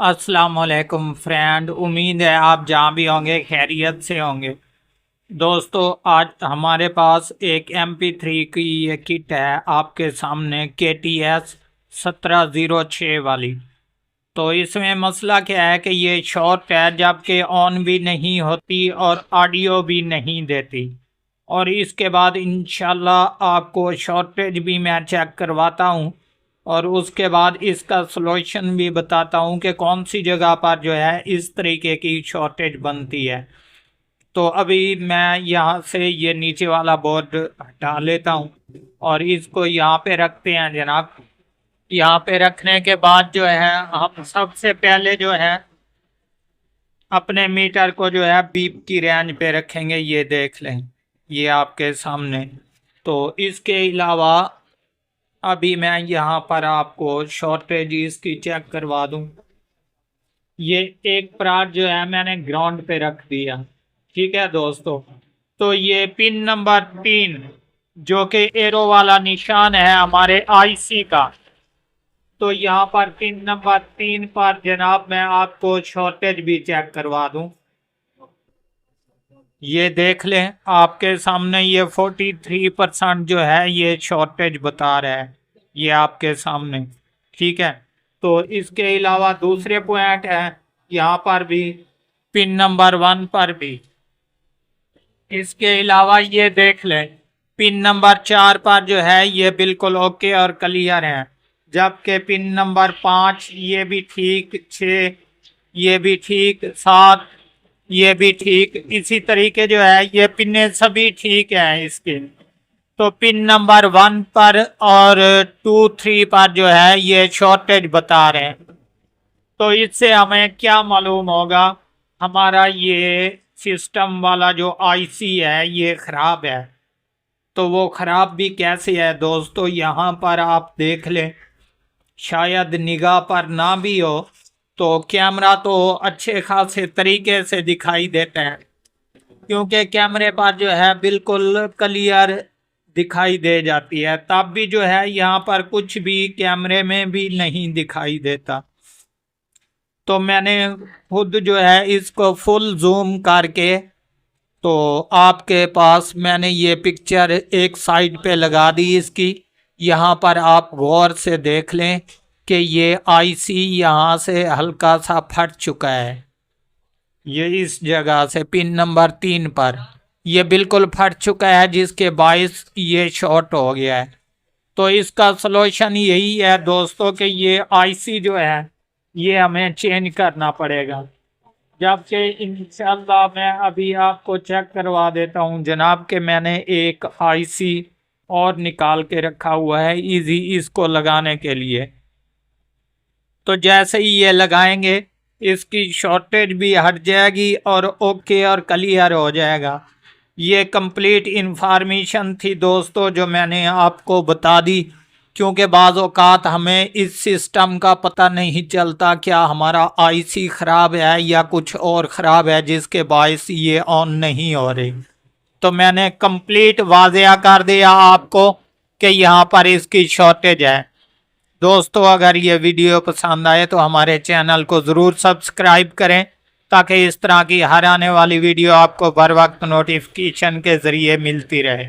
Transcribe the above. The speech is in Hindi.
अस्सलाम वालेकुम फ्रेंड। उम्मीद है आप जहाँ भी होंगे खैरियत से होंगे। दोस्तों, आज हमारे पास एक MP3 की ये किट है आपके सामने, KTS 1706 वाली। तो इसमें मसला क्या है कि ये शॉर्ट है, जबकि ऑन भी नहीं होती और ऑडियो भी नहीं देती। और इसके बाद इंशाल्लाह आपको शॉर्टेज भी मैं चेक करवाता हूँ और उसके बाद इसका सॉल्यूशन भी बताता हूँ कि कौन सी जगह पर जो है इस तरीके की शॉर्टेज बनती है। तो अभी मैं यहाँ से ये नीचे वाला बोर्ड हटा लेता हूँ और इसको यहाँ पे रखते हैं जनाब। यहाँ पे रखने के बाद जो है हम सबसे पहले जो है अपने मीटर को जो है बीप की रेंज पे रखेंगे। ये देख लें, ये आपके सामने। तो इसके अलावा अभी मैं यहाँ पर आपको शॉर्टेज इसकी चेक करवा दूँ। ये एक प्रार जो है मैंने ग्राउंड पे रख दिया, ठीक है दोस्तों। तो ये पिन नंबर 3 जो कि एरो वाला निशान है हमारे IC का, तो यहाँ पर पिन नंबर 3 पर जनाब मैं आपको शॉर्टेज भी चेक करवा दूं। ये देख लें आपके सामने, ये 43% जो है ये शॉर्टेज बता रहा है, ये आपके सामने, ठीक है। तो इसके अलावा दूसरे पॉइंट है यहाँ पर भी, पिन नंबर 1 पर भी। इसके अलावा ये देख लें पिन नंबर 4 पर जो है ये बिल्कुल ओके और क्लियर है, जबकि पिन नंबर 5 ये भी ठीक, 6 ये भी ठीक, 7 ये भी ठीक। इसी तरीके जो है ये पिने सभी ठीक है इसके। तो पिन नंबर 1 पर और 2, 3 पर जो है ये शॉर्टेज बता रहे हैं। तो इससे हमें क्या मालूम होगा, हमारा ये सिस्टम वाला जो IC है ये ख़राब है। तो वो ख़राब भी कैसे है दोस्तों, यहाँ पर आप देख लें, शायद निगाह पर ना भी हो तो कैमरा तो अच्छे खासे तरीके से दिखाई देता है, क्योंकि कैमरे पर जो है बिल्कुल क्लियर दिखाई दे जाती है। तब भी जो है यहाँ पर कुछ भी कैमरे में भी नहीं दिखाई देता। तो मैंने खुद जो है इसको फुल जूम करके, तो आपके पास मैंने ये पिक्चर एक साइड पे लगा दी इसकी। यहाँ पर आप गौर से देख लें कि ये IC यहाँ से हल्का सा फट चुका है। ये इस जगह से पिन नंबर 3 पर ये बिल्कुल फट चुका है, जिसके बायस ये शॉर्ट हो गया है। तो इसका सलूशन यही है दोस्तों कि ये IC जो है ये हमें चेंज करना पड़ेगा। जबकि इंशाल्लाह मैं अभी आपको चेक करवा देता हूँ जनाब कि मैंने एक IC और निकाल के रखा हुआ है इजी इसको लगाने के लिए। तो जैसे ही ये लगाएंगे इसकी शॉर्टेज भी हट जाएगी और ओके और क्लियर हो जाएगा। ये कंप्लीट इंफॉर्मेशन थी दोस्तों जो मैंने आपको बता दी, क्योंकि बाज़ औक़ात हमें इस सिस्टम का पता नहीं चलता क्या हमारा IC ख़राब है या कुछ और ख़राब है जिसके बायस ये ऑन नहीं हो रही। तो मैंने कंप्लीट वाज़ेह कर दिया आपको कि यहाँ पर इसकी शॉर्टेज है। दोस्तों, अगर ये वीडियो पसंद आए तो हमारे चैनल को ज़रूर सब्सक्राइब करें, ताकि इस तरह की हर आने वाली वीडियो आपको बर वक्त नोटिफिकेशन के ज़रिए मिलती रहे।